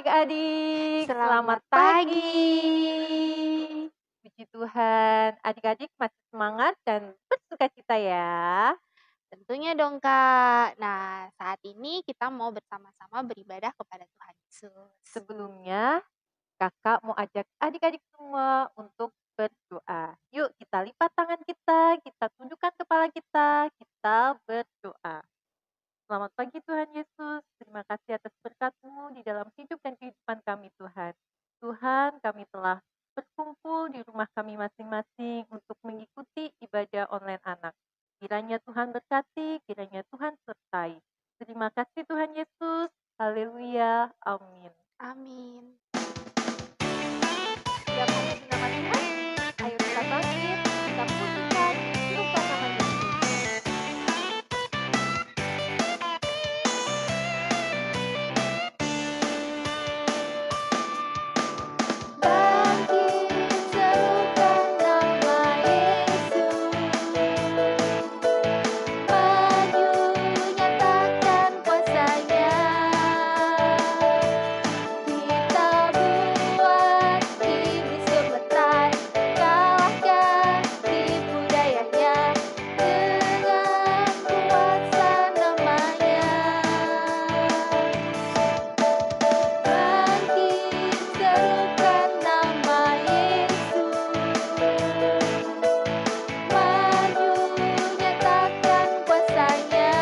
adik-adik, Selamat selamat pagi. Puji Tuhan, adik-adik masih semangat dan bersukacita ya. Tentunya dong, Kak. Nah, saat ini kita mau bersama-sama beribadah kepada Tuhan Yesus. Sebelumnya, kakak mau ajak adik-adik semua untuk berdoa. Yuk kita lipat tangan kita tundukkan kepala kita berdoa. Selamat pagi Tuhan Yesus, terima kasih atas berkat-Mu di dalam hidup dan kehidupan kami Tuhan. Tuhan, kami telah berkumpul di rumah kami masing-masing untuk mengikuti ibadah online anak. Kiranya Tuhan berkati, kiranya Tuhan sertai. Terima kasih Tuhan Yesus, haleluya, amin. Amin. Siap memuji nama Tuhan? Ayo kita bangkit, kita pujikan, hilangkan nama Yesus. Bangkit, serukan nama Yesus. Maju, nyatakan kuasa-Nya. Kita buat iblis gemetar, kalahkan tipu dayanya dengan kuasa namanya. Bangkit, serukan nama Yesus. Maju, nyatakan kuasa-Nya.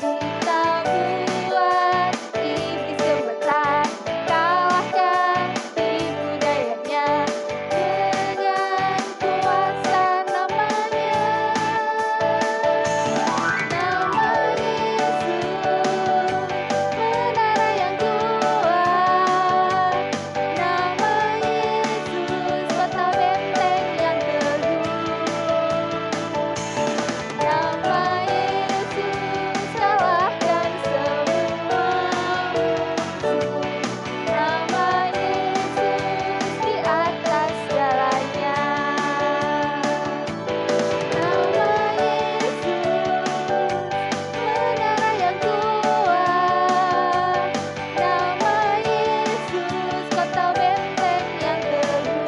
Kita buat iblis gemetar, kalahkan tipu dayanya dengan kuasa namanya. Nama Yesus, menara yang kuat. Nama Yesus, kota benteng yang teguh. Nama Yesus, kalahkan semua musuh. Nama Yesus di atas segalanya. Nama Yesus, menara yang kuat. Nama Yesus, kota benteng yang teguh.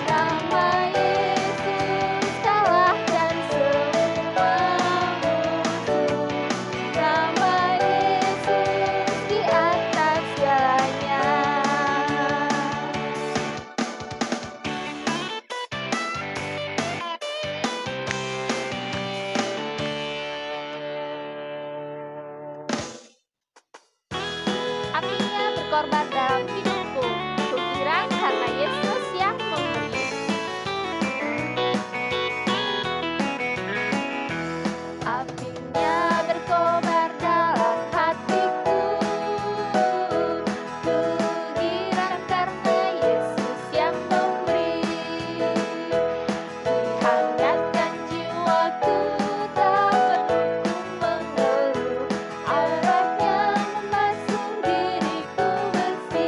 Nama Yesus, kalahkan semua musuh. Nama Yesus di atas segalanya. Apinya berkorban dalam hidupku, ku girang karena Yesus yang memberi. Apinya berkobar dalam hatiku, ku girang karena Yesus yang memberi. Dihangatkan jiwaku, tak perlu ku mengeluh, arahnya membasuh diriku bersih.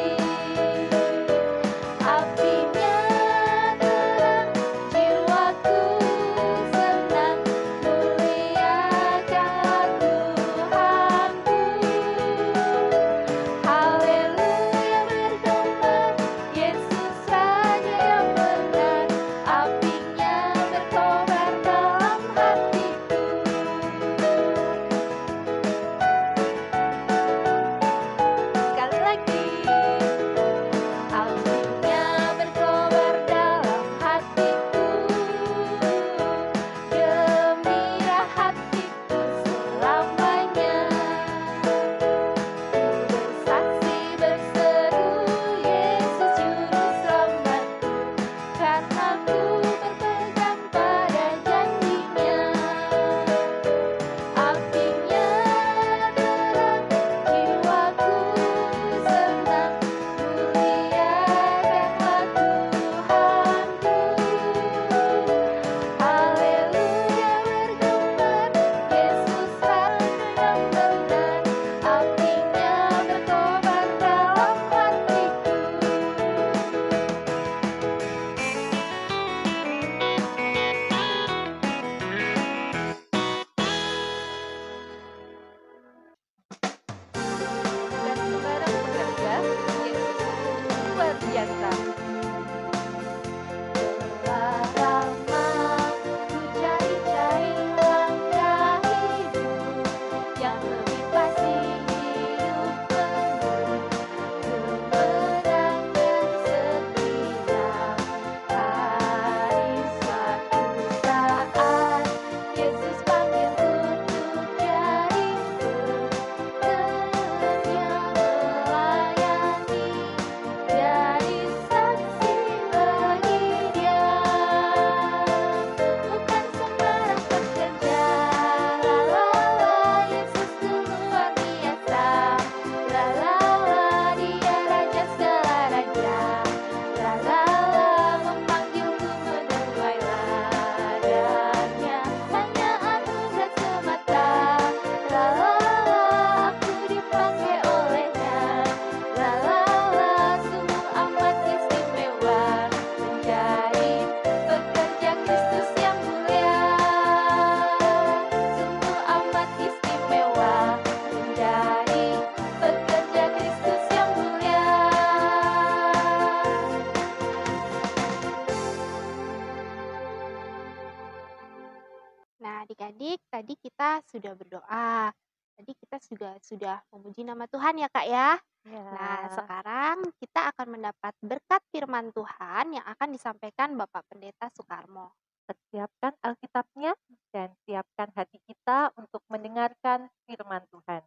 tadi kita sudah berdoa. Tadi kita juga sudah memuji nama Tuhan ya Kak ya. Nah, Ya, sekarang kita akan mendapat berkat firman Tuhan yang akan disampaikan Bapak Pendeta Soekarmo. persiapkan Alkitabnya dan siapkan hati kita untuk mendengarkan firman Tuhan.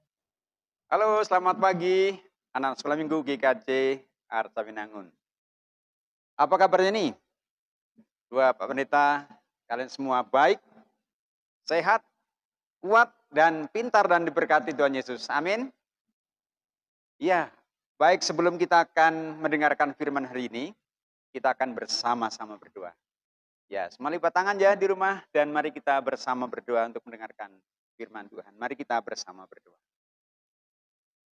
Halo, selamat pagi anak sekolah minggu GKJ Arta Binangun. Apa kabarnya nih? Pak Pendeta, kalian semua baik, sehat, kuat, dan pintar dan diberkati Tuhan Yesus. Amin. Ya, baik sebelum kita akan mendengarkan firman hari ini, kita akan bersama-sama berdoa. Ya, semua lipat tangan ya di rumah dan mari kita bersama berdoa untuk mendengarkan firman Tuhan. Mari kita bersama berdoa.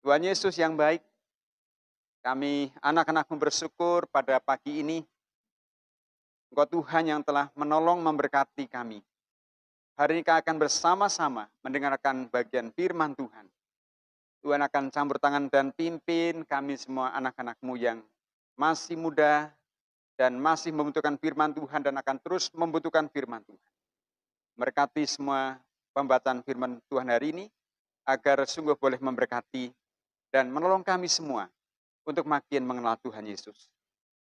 Tuhan Yesus yang baik, kami anak-anakmu bersyukur pada pagi ini. Engkau Tuhan yang telah menolong memberkati kami. Hari ini kami akan bersama-sama mendengarkan bagian firman Tuhan. Tuhan akan campur tangan dan pimpin kami semua anak-anakmu yang masih muda dan masih membutuhkan firman Tuhan dan akan terus membutuhkan firman Tuhan. Berkati semua pembacaan firman Tuhan hari ini agar sungguh boleh memberkati dan menolong kami semua untuk makin mengenal Tuhan Yesus.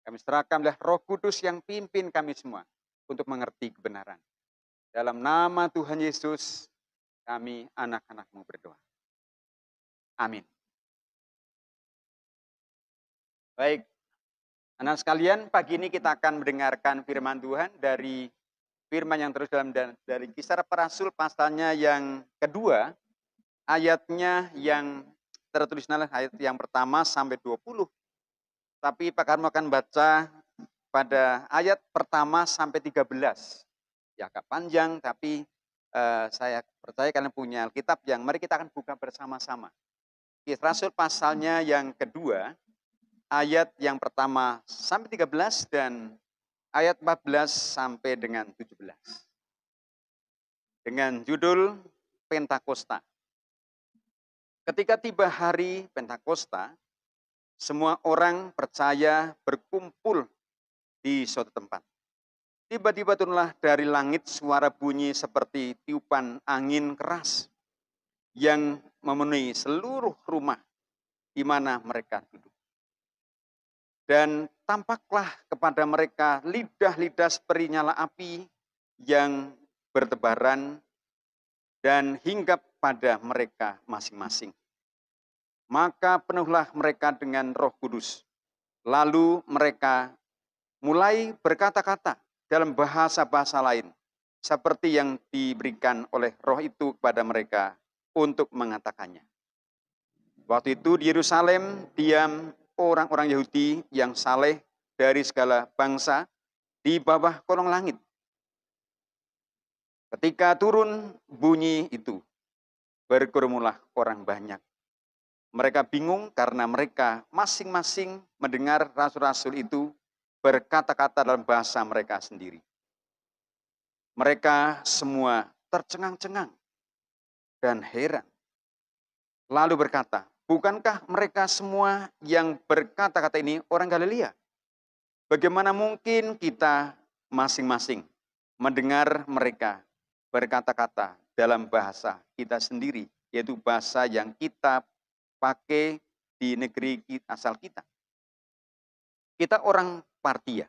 Kami serahkanlah Roh Kudus yang pimpin kami semua untuk mengerti kebenaran. Dalam nama Tuhan Yesus, kami anak-anak-Mu berdoa. Amin. Baik, anak sekalian, pagi ini kita akan mendengarkan firman Tuhan dari firman yang terus dari Kisah Para Rasul pasalnya yang kedua, ayatnya yang tertulis ayat yang pertama sampai 20. Tapi Pak Karmo akan baca pada ayat pertama sampai 13. Ya agak panjang, tapi saya percaya kalian punya Alkitab yang mari kita akan buka bersama-sama. Kisah Rasul pasalnya yang kedua, ayat yang pertama sampai 13 dan ayat 14 sampai dengan 17. Dengan judul Pentakosta. Ketika tiba hari Pentakosta, semua orang percaya berkumpul di suatu tempat. Tiba-tiba turunlah dari langit suara bunyi seperti tiupan angin keras yang memenuhi seluruh rumah di mana mereka duduk. Dan tampaklah kepada mereka lidah-lidah seperti nyala api yang bertebaran dan hinggap pada mereka masing-masing. Maka penuhlah mereka dengan Roh Kudus. Lalu mereka mulai berkata-kata dalam bahasa-bahasa lain, seperti yang diberikan oleh Roh itu kepada mereka untuk mengatakannya. Waktu itu di Yerusalem diam orang-orang Yahudi yang saleh dari segala bangsa di bawah kolong langit. Ketika turun bunyi itu, berkerumulah orang banyak. Mereka bingung karena mereka masing-masing mendengar rasul-rasul itu berkata-kata dalam bahasa mereka sendiri. Mereka semua tercengang-cengang dan heran. Lalu berkata, bukankah mereka semua yang berkata-kata ini orang Galilea? Bagaimana mungkin kita masing-masing mendengar mereka berkata-kata dalam bahasa kita sendiri, yaitu bahasa yang kita pakai di negeri asal kita. Kita orang Partia,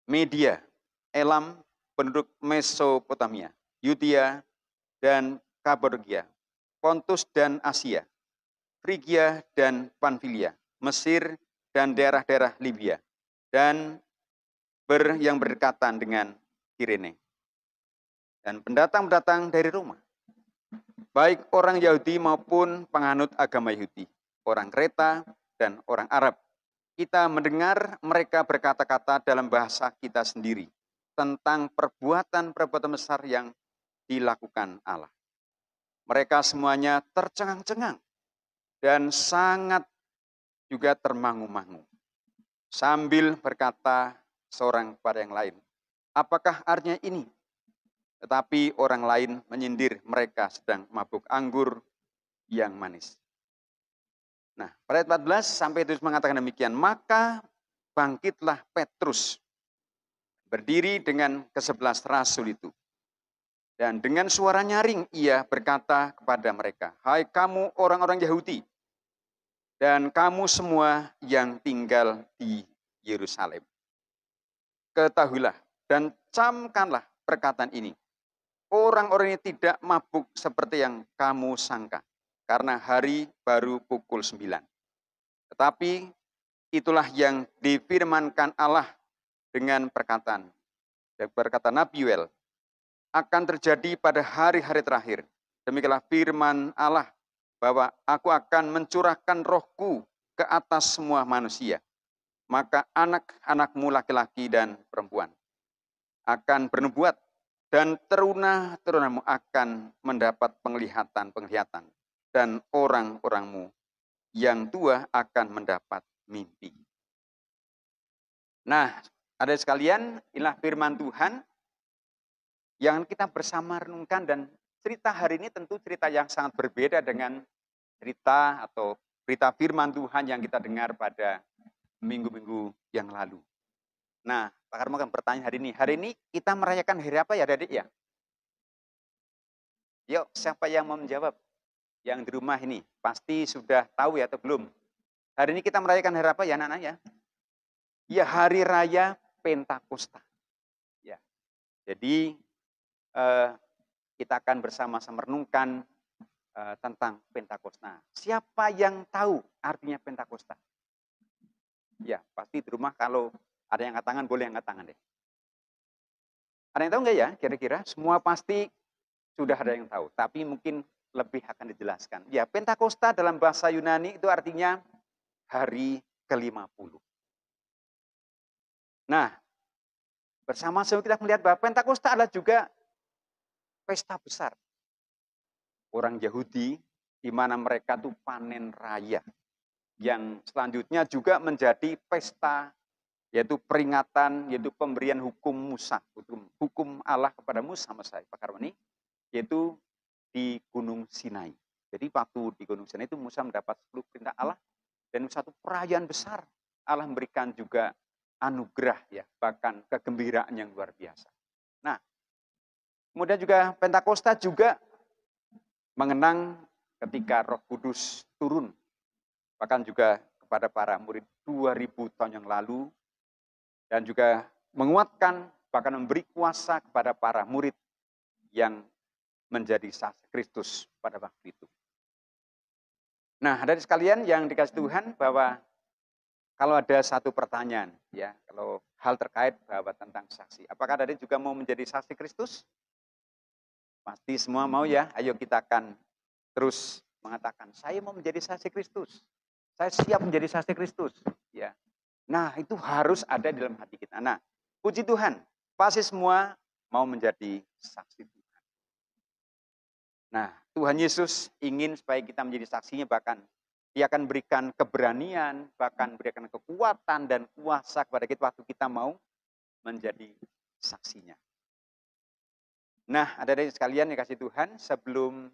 Media, Elam, penduduk Mesopotamia, Yudea, dan Kapadokia, Pontus dan Asia, Frigia dan Pamfilia, Mesir dan daerah-daerah Libya, dan yang berdekatan dengan Kirene. Dan pendatang-pendatang dari Roma, baik orang Yahudi maupun penganut agama Yahudi, orang Kreta dan orang Arab. Kita mendengar mereka berkata-kata dalam bahasa kita sendiri tentang perbuatan-perbuatan besar yang dilakukan Allah. Mereka semuanya tercengang-cengang dan sangat juga termangu-mangu. Sambil berkata seorang kepada yang lain, apakah artinya ini? Tetapi orang lain menyindir mereka sedang mabuk anggur yang manis. Nah, pada ayat 14 sampai Yesus mengatakan demikian, maka bangkitlah Petrus, berdiri dengan ke-11 rasul itu. Dan dengan suara nyaring ia berkata kepada mereka, "Hai kamu orang-orang Yahudi, dan kamu semua yang tinggal di Yerusalem. Ketahuilah dan camkanlah perkataan ini. Orang-orang ini tidak mabuk seperti yang kamu sangka, karena hari baru pukul 9. Tetapi itulah yang difirmankan Allah dengan perkataan Nabi Yoel, akan terjadi pada hari-hari terakhir. Demikianlah firman Allah, bahwa aku akan mencurahkan rohku ke atas semua manusia. Maka anak-anakmu laki-laki dan perempuan akan bernubuat, dan teruna-terunamu akan mendapat penglihatan-penglihatan, dan orang-orangmu yang tua akan mendapat mimpi. Nah, adik sekalian, inilah firman Tuhan yang kita bersama renungkan, dan cerita hari ini tentu cerita yang sangat berbeda dengan cerita atau berita firman Tuhan yang kita dengar pada minggu-minggu yang lalu. Nah, Pak Karmo akan bertanya hari ini kita merayakan hari apa ya, adik ya? Yuk, siapa yang mau menjawab? Yang di rumah ini pasti sudah tahu ya atau belum? Hari ini kita merayakan hari apa ya, anak-anak ya? Ya, hari raya Pentakosta. Ya. Jadi kita akan bersama-sama renungkan tentang Pentakosta. Siapa yang tahu artinya Pentakosta? Ya, pasti di rumah kalau ada yang angkat tangan, boleh angkat tangan deh. Ada yang tahu nggak ya? Kira-kira semua pasti sudah ada yang tahu, tapi mungkin lebih akan dijelaskan. Ya, Pentakosta dalam bahasa Yunani itu artinya hari ke-50. Nah, bersama-sama kita melihat bahwa Pentakosta adalah juga pesta besar orang Yahudi, di mana mereka tuh panen raya, yang selanjutnya juga menjadi pesta, yaitu peringatan, yaitu pemberian hukum Musa, hukum Allah kepada Musa, Pak Karwani, yaitu di Gunung Sinai. Jadi waktu di Gunung Sinai itu Musa mendapat 10 perintah Allah, dan satu perayaan besar. Allah memberikan juga anugerah, ya, bahkan kegembiraan yang luar biasa. Nah, kemudian juga Pentakosta juga mengenang ketika Roh Kudus turun, bahkan juga kepada para murid 2000 tahun yang lalu, dan juga menguatkan, bahkan memberi kuasa kepada para murid yang menjadi saksi Kristus pada waktu itu. Nah, dari sekalian yang dikasih Tuhan, bahwa kalau ada satu pertanyaan, ya, kalau hal terkait bahwa tentang saksi, apakah dari juga mau menjadi saksi Kristus? Pasti semua mau ya. Ayo kita akan terus mengatakan, saya mau menjadi saksi Kristus. Saya siap menjadi saksi Kristus. Ya. Nah, itu harus ada di dalam hati kita. Nah, puji Tuhan, pasti semua mau menjadi saksi Tuhan. Nah, Tuhan Yesus ingin supaya kita menjadi saksinya, bahkan Dia akan berikan keberanian, bahkan berikan kekuatan dan kuasa kepada kita waktu kita mau menjadi saksinya. Nah, adik-adik sekalian yang kasih Tuhan, sebelum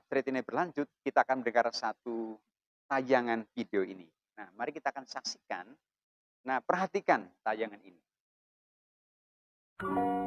cerita ini berlanjut, kita akan mendengar satu tayangan video ini. Nah, mari kita akan saksikan. Nah, perhatikan tayangan ini. 그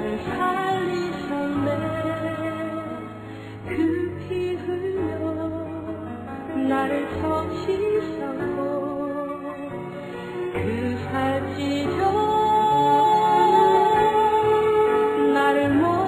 나를 살리셨네. 그 피 흘려 나를 적시셨고 그 살 찢어 나를 먹이셨네.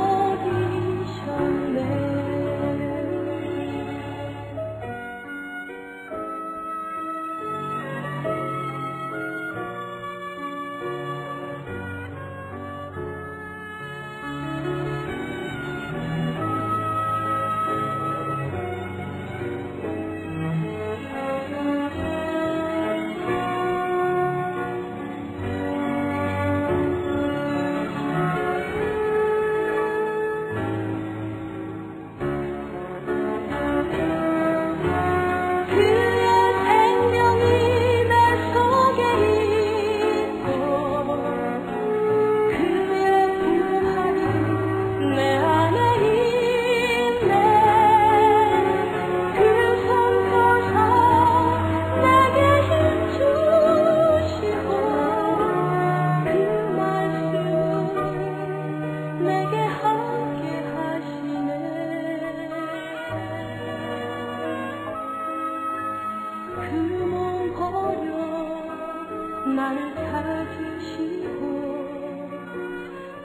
나를 찾으시고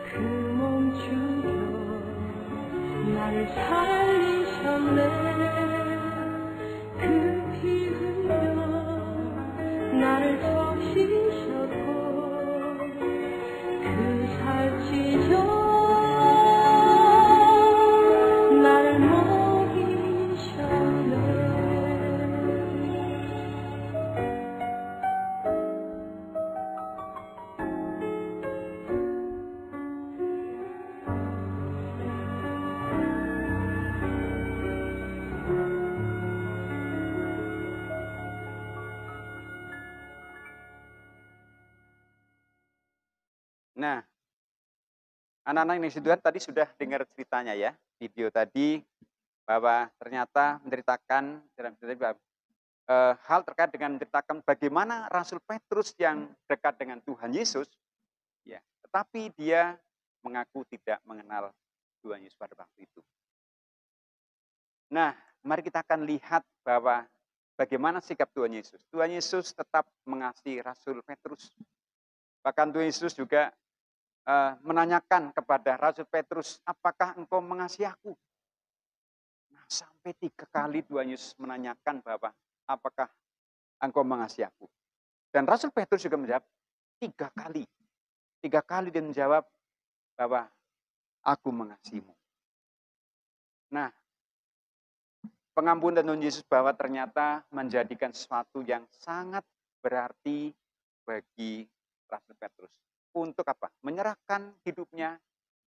그 몸 죽여 나를 살리셨네. 그 피 흘려 나를 적시셨고 그 살 찢어 나를 먹이셨네. Nah, anak-anak yang dikasihi Tuhan tadi sudah dengar ceritanya ya, video tadi bahwa ternyata menceritakan hal terkait dengan menceritakan bagaimana Rasul Petrus yang dekat dengan Tuhan Yesus, ya, tetapi dia mengaku tidak mengenal Tuhan Yesus pada waktu itu. Nah, mari kita akan lihat bahwa bagaimana sikap Tuhan Yesus. Tuhan Yesus tetap mengasihi Rasul Petrus. Bahkan Tuhan Yesus juga menanyakan kepada Rasul Petrus, apakah engkau mengasihi aku? Nah, sampai 3 kali Tuhan Yesus menanyakan bahwa apakah engkau mengasihi aku? Dan Rasul Petrus juga menjawab 3 kali. 3 kali dia menjawab bahwa aku mengasihimu. Nah, pengampunan Tuhan Yesus bahwa ternyata menjadikan sesuatu yang sangat berarti bagi Rasul Petrus. Untuk apa? Menyerahkan hidupnya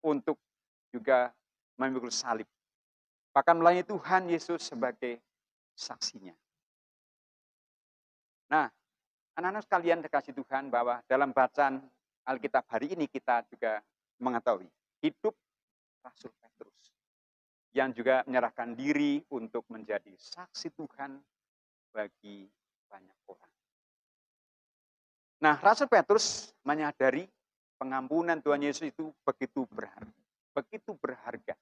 untuk juga memikul salib. Bahkan melayani Tuhan Yesus sebagai saksinya. Nah, anak-anak sekalian dikasih Tuhan bahwa dalam bacaan Alkitab hari ini kita juga mengetahui hidup Rasul Petrus yang juga menyerahkan diri untuk menjadi saksi Tuhan bagi banyak orang. Nah, Rasul Petrus menyadari pengampunan Tuhan Yesus itu begitu berharga.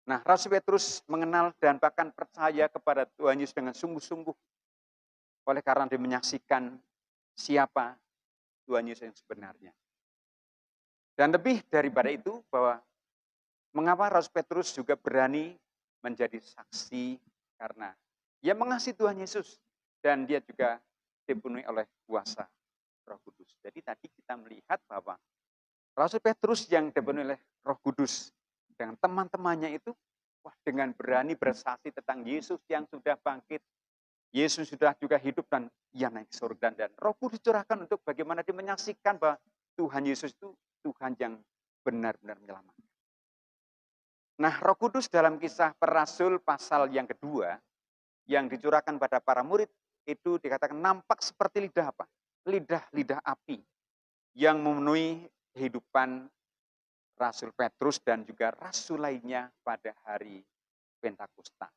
Nah, Rasul Petrus mengenal dan bahkan percaya kepada Tuhan Yesus dengan sungguh-sungguh. Oleh karena dia menyaksikan siapa Tuhan Yesus yang sebenarnya. Dan lebih daripada itu, bahwa mengapa Rasul Petrus juga berani menjadi saksi karena dia mengasihi Tuhan Yesus dan dia juga dipenuhi oleh kuasa Roh Kudus. Jadi tadi kita melihat bahwa Rasul Petrus yang dipenuhi oleh Roh Kudus dengan teman-temannya itu dengan berani bersaksi tentang Yesus yang sudah bangkit. Yesus sudah juga hidup dan ia naik ke surga, dan Roh Kudus dicurahkan untuk bagaimana dia menyaksikan bahwa Tuhan Yesus itu Tuhan yang benar-benar menyelamatkan. Nah, Roh Kudus dalam Kisah Para Rasul pasal yang kedua yang dicurahkan pada para murid itu dikatakan nampak seperti lidah apa? Lidah api yang memenuhi kehidupan Rasul Petrus dan juga rasul lainnya pada hari Pentakosta.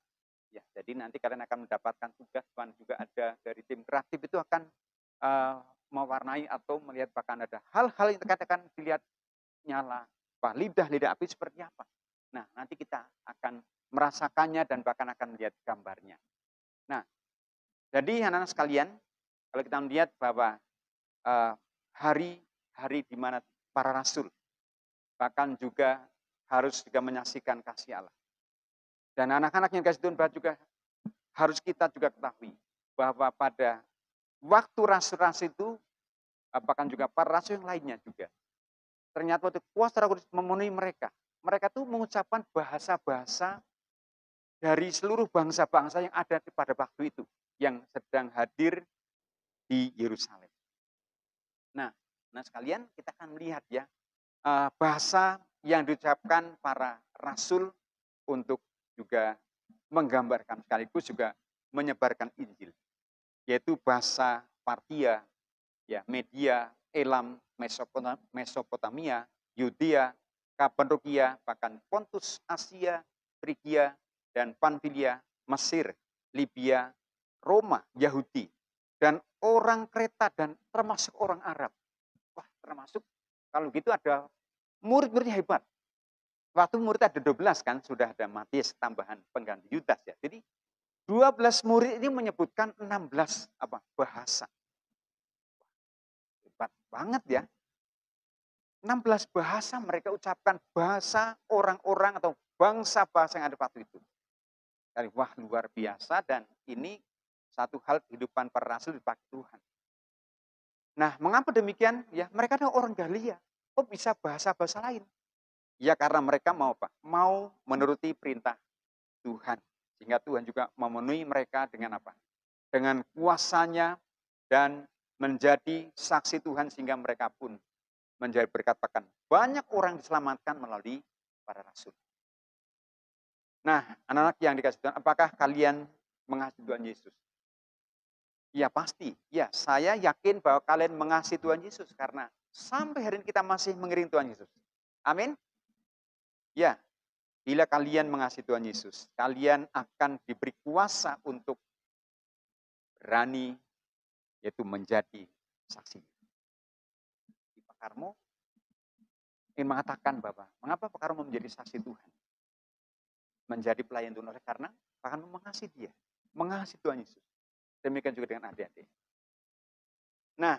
Ya, jadi nanti kalian akan mendapatkan tugas, Tuhan juga ada dari tim kreatif itu akan mewarnai atau melihat bahkan ada hal-hal yang akan dilihat nyala. Lidah api seperti apa? Nah, nanti kita akan merasakannya dan bahkan akan melihat gambarnya. Nah, jadi anak-anak sekalian, kalau kita melihat bahwa hari-hari di mana para rasul bahkan juga harus juga menyaksikan kasih Allah. Dan anak-anak yang kasih Tuhan juga harus kita juga ketahui bahwa pada waktu rasul-rasul itu, bahkan juga para rasul yang lainnya juga, ternyata waktu kuasa Roh Kudus memenuhi mereka. Mereka tuh mengucapkan bahasa-bahasa dari seluruh bangsa-bangsa yang ada pada waktu itu, yang sedang hadir di Yerusalem. Nah sekalian kita akan melihat ya, bahasa yang diucapkan para rasul untuk juga menggambarkan sekaligus juga menyebarkan Injil, yaitu bahasa Partia, ya, Media, Elam, Mesopotamia, Yudea, Kapadokia, bahkan Pontus, Asia, Frigia, dan Pamfilia, Mesir, Libya, Roma, Yahudi, dan orang Kreta, dan termasuk orang Arab. Wah, termasuk kalau gitu ada murid-muridnya hebat. Waktu murid ada 12 kan, sudah ada Matius tambahan pengganti Yudas ya. Jadi 12 murid ini menyebutkan 16 bahasa. Hebat banget ya. 16 bahasa mereka ucapkan, bahasa orang-orang atau bangsa-bangsa yang ada waktu itu. Jadi, wah, luar biasa, dan ini satu hal kehidupan para rasul dipakai Tuhan. Nah, mengapa demikian? Ya, mereka adalah orang Galilea. Kok bisa bahasa-bahasa lain? Ya karena mereka mau Mau menuruti perintah Tuhan. Sehingga Tuhan juga memenuhi mereka dengan apa? Dengan kuasanya dan menjadi saksi Tuhan, sehingga mereka pun menjadi berkat, bahkan banyak orang diselamatkan melalui para rasul. Nah, anak-anak yang dikasih Tuhan, apakah kalian mengasihi Tuhan Yesus? Ya pasti, ya saya yakin bahwa kalian mengasihi Tuhan Yesus karena sampai hari ini kita masih mengiring Tuhan Yesus. Amin. Ya, bila kalian mengasihi Tuhan Yesus, kalian akan diberi kuasa untuk berani, yaitu menjadi saksi. Pak Karmo ingin mengatakan bahwa mengapa Pak Karmo menjadi saksi Tuhan? Menjadi pelayan Tuhan oleh karena Pak Karmo mengasihi Dia, mengasihi Tuhan Yesus. Demikian juga dengan adik-adik. Nah,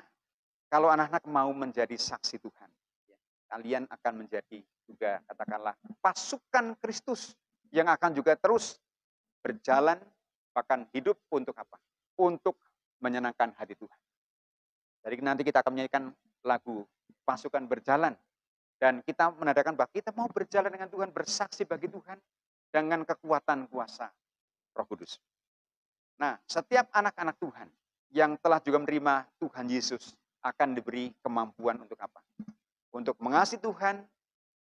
kalau anak-anak mau menjadi saksi Tuhan, ya, kalian akan menjadi juga katakanlah pasukan Kristus yang akan juga terus berjalan, bahkan hidup untuk apa? Untuk menyenangkan hati Tuhan. Jadi nanti kita akan menyanyikan lagu Pasukan Berjalan, dan kita menandakan bahwa kita mau berjalan dengan Tuhan, bersaksi bagi Tuhan dengan kekuatan kuasa Roh Kudus. Nah, setiap anak-anak Tuhan yang telah juga menerima Tuhan Yesus akan diberi kemampuan untuk apa? Untuk mengasihi Tuhan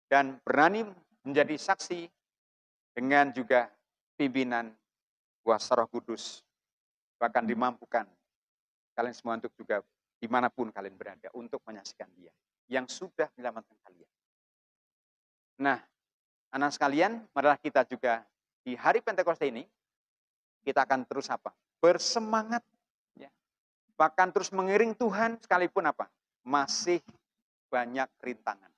dan berani menjadi saksi dengan juga pimpinan kuasa Roh Kudus. Bahkan dimampukan kalian semua untuk juga dimanapun kalian berada untuk menyaksikan Dia yang sudah menyelamatkan kalian. Nah, anak sekalian, marilah kita juga di hari Pentakosta ini kita akan terus apa? Bersemangat, ya. Bahkan terus mengiring Tuhan sekalipun apa? Masih banyak rintangan.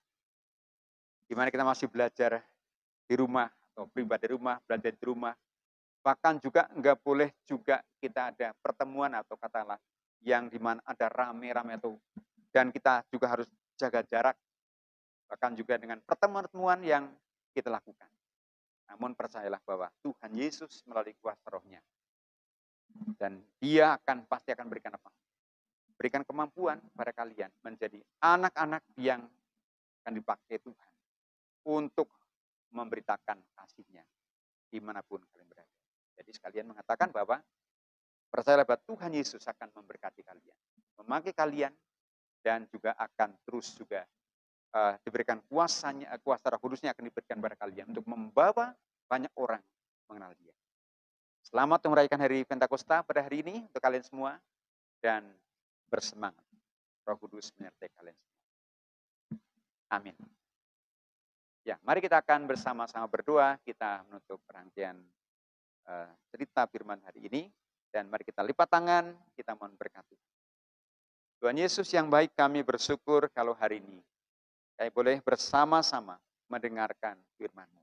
Di mana kita masih belajar di rumah atau pribadi rumah, belajar di rumah. Bahkan juga enggak boleh juga kita ada pertemuan atau katakanlah yang di mana ada rame-rame atau, dan kita juga harus jaga jarak. Bahkan juga dengan pertemuan-pertemuan yang kita lakukan. Namun percayalah bahwa Tuhan Yesus melalui kuasa Roh-Nya, dan Dia pasti akan berikan apa? Berikan kemampuan pada kalian menjadi anak-anak yang akan dipakai Tuhan untuk memberitakan kasih-Nya dimanapun kalian berada. Jadi sekalian mengatakan bahwa percayalah bahwa Tuhan Yesus akan memberkati kalian, memakai kalian, dan juga akan terus juga diberikan kuasa Roh Kudusnya akan diberikan pada kalian untuk membawa banyak orang mengenal Dia. Selamat merayakan hari Pentakosta pada hari ini untuk kalian semua, dan bersemangat. Roh Kudus menyertai kalian semua. Amin. Ya, mari kita akan bersama-sama berdoa, kita menutup rangkaian cerita firman hari ini, dan mari kita lipat tangan, kita mohon berkat. Tuhan Yesus yang baik, kami bersyukur kalau hari ini kami boleh bersama-sama mendengarkan firman-Mu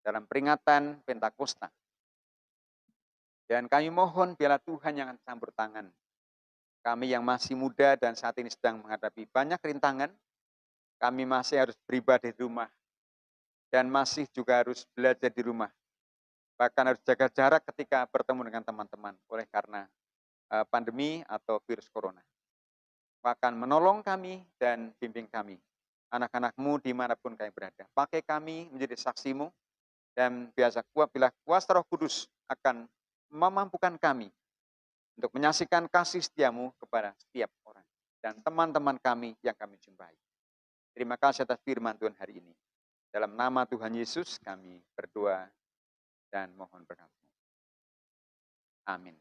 dalam peringatan Pentakosta. Dan kami mohon biarlah Tuhan yang akan campur tangan. Kami yang masih muda dan saat ini sedang menghadapi banyak rintangan, kami masih harus beribadah di rumah dan masih juga harus belajar di rumah. Bahkan harus jaga jarak ketika bertemu dengan teman-teman oleh karena pandemi atau virus corona. Bahkan menolong kami dan bimbing kami, anak-anak-Mu dimanapun kami berada. Pakai kami menjadi saksi-Mu dan biasa bila kuasa Roh Kudus akan memampukan kami untuk menyaksikan kasih setia-Mu kepada setiap orang dan teman-teman kami yang kami jumpai. Terima kasih atas firman Tuhan hari ini. Dalam nama Tuhan Yesus kami berdoa dan mohon berkat-Mu. Amin.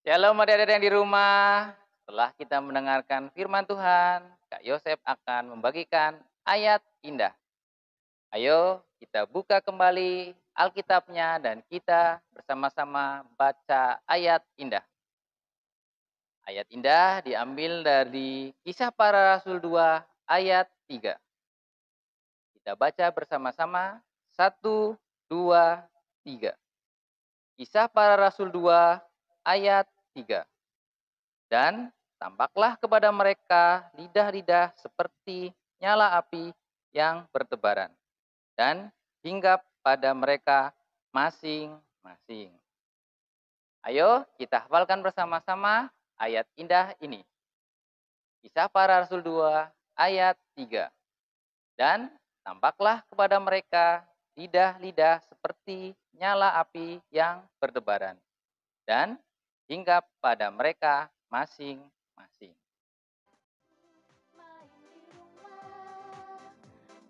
Shalom adik-adik yang di rumah. Setelah kita mendengarkan firman Tuhan, Kak Yosef akan membagikan ayat indah. Ayo kita buka kembali Alkitabnya dan kita bersama-sama baca ayat indah. Ayat indah diambil dari Kisah Para Rasul 2 ayat 3. Kita baca bersama-sama 1, 2, 3. Kisah Para Rasul 2 ayat 3. Dan tampaklah kepada mereka lidah-lidah seperti nyala api yang bertebaran dan hinggap pada mereka masing-masing. Ayo kita hafalkan bersama-sama ayat indah ini. Kisah Para Rasul 2 ayat 3. Dan tampaklah kepada mereka lidah-lidah seperti nyala api yang bertebaran dan hinggap pada mereka masing-masing. Main di rumah,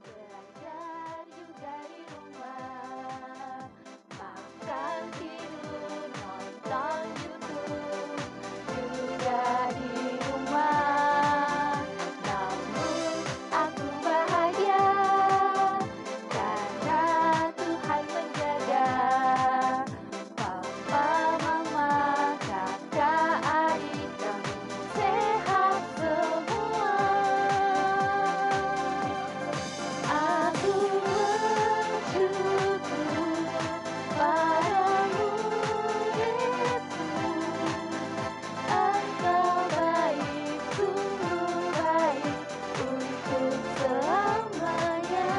belajar juga di rumah, makan tidur nonton YouTube juga di rumah. Namun aku bahagia karena Tuhan menjaga papa, mama, kakak, adik kami sehat semua. Aku bersyukur padamu Yesus, Engkau baik, sungguh baik untuk selamanya.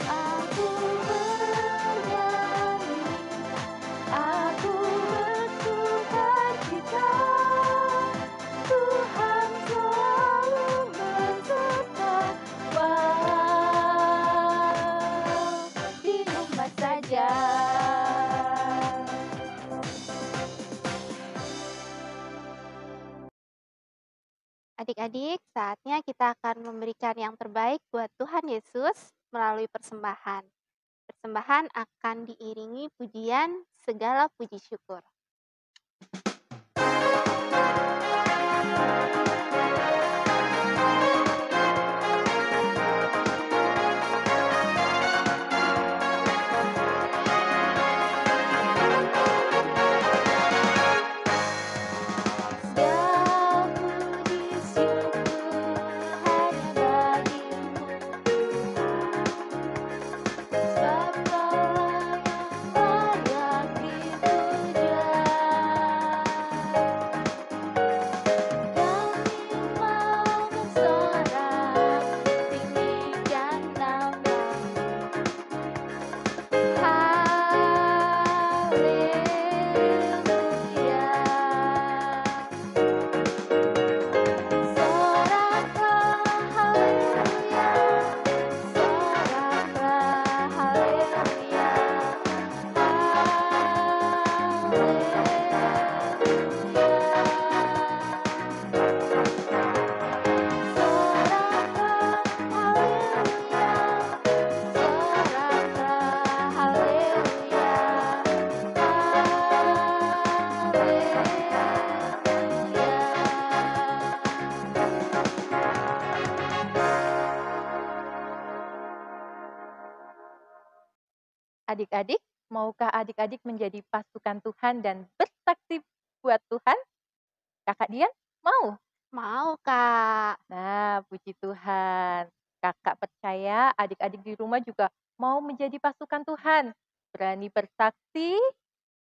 Aku bernyanyi, aku bersukacita, Tuhan selalu beserta. Walau di rumah saja. Adik-adik, saatnya kita akan memberikan yang terbaik buat Tuhan Yesus melalui persembahan. Persembahan akan diiringi pujian segala puji syukur. Segala puji syukur hanya bagimu Tuhan, sebab Kaulah yang layak dipuja. Kami mau bersorak, tinggikan nama-Mu. Haleluya. Soraklah haleluya, soraklah haleluya, Adik-adik, maukah adik-adik menjadi pasukan Tuhan dan bersaksi buat Tuhan? Kakak Dian, mau? Mau, Kak. Nah, puji Tuhan. Kakak percaya adik-adik di rumah juga mau menjadi pasukan Tuhan, berani bersaksi,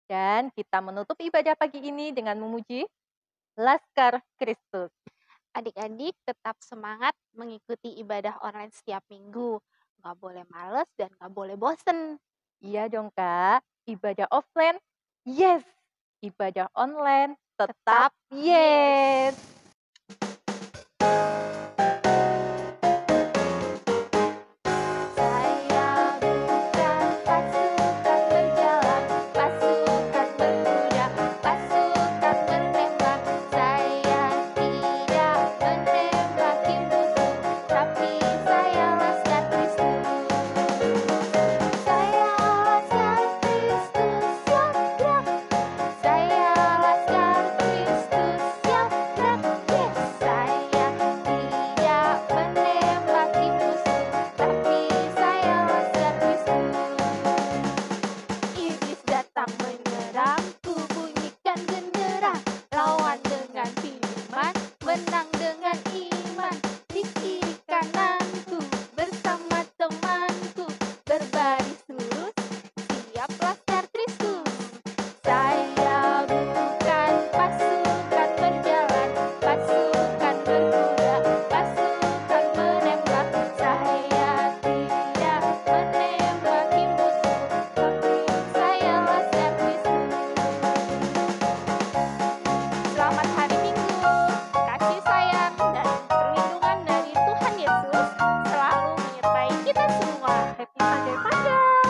dan kita menutup ibadah pagi ini dengan memuji Laskar Kristus. Adik-adik tetap semangat mengikuti ibadah online setiap minggu. Nggak boleh males dan nggak boleh bosen. Iya dong Kak, ibadah offline, yes. Ibadah online, tetap yes. Saya bukan pasukan berjalan, pasukan berkuda, pasukan menembak. Saya tidak menembaki musuh, tapi saya laskar Kristus. Saya laskar Kristus yang gerak. Saya laskar Kristus yang gerak. Yes, saya tidak menembaki musuh, tapi saya laskar Kristus. Iblis datang menyerang, ku bunyikan genderang. Lawan dengan firman, menang dengan iman. Di kiri kananku, bersama temanku, berbaris lurus, siap laskar Kristus. Saya bukan pasukan berjalan, pasukan berkuda, pasukan menembak. Saya tidak menembaki musuh, tapi saya laskar Kristus. Selamat hari Minggu. Kasih sayang dan perlindungan dari Tuhan Yesus selalu menyertai kita semua. Happy Sunday, Panda!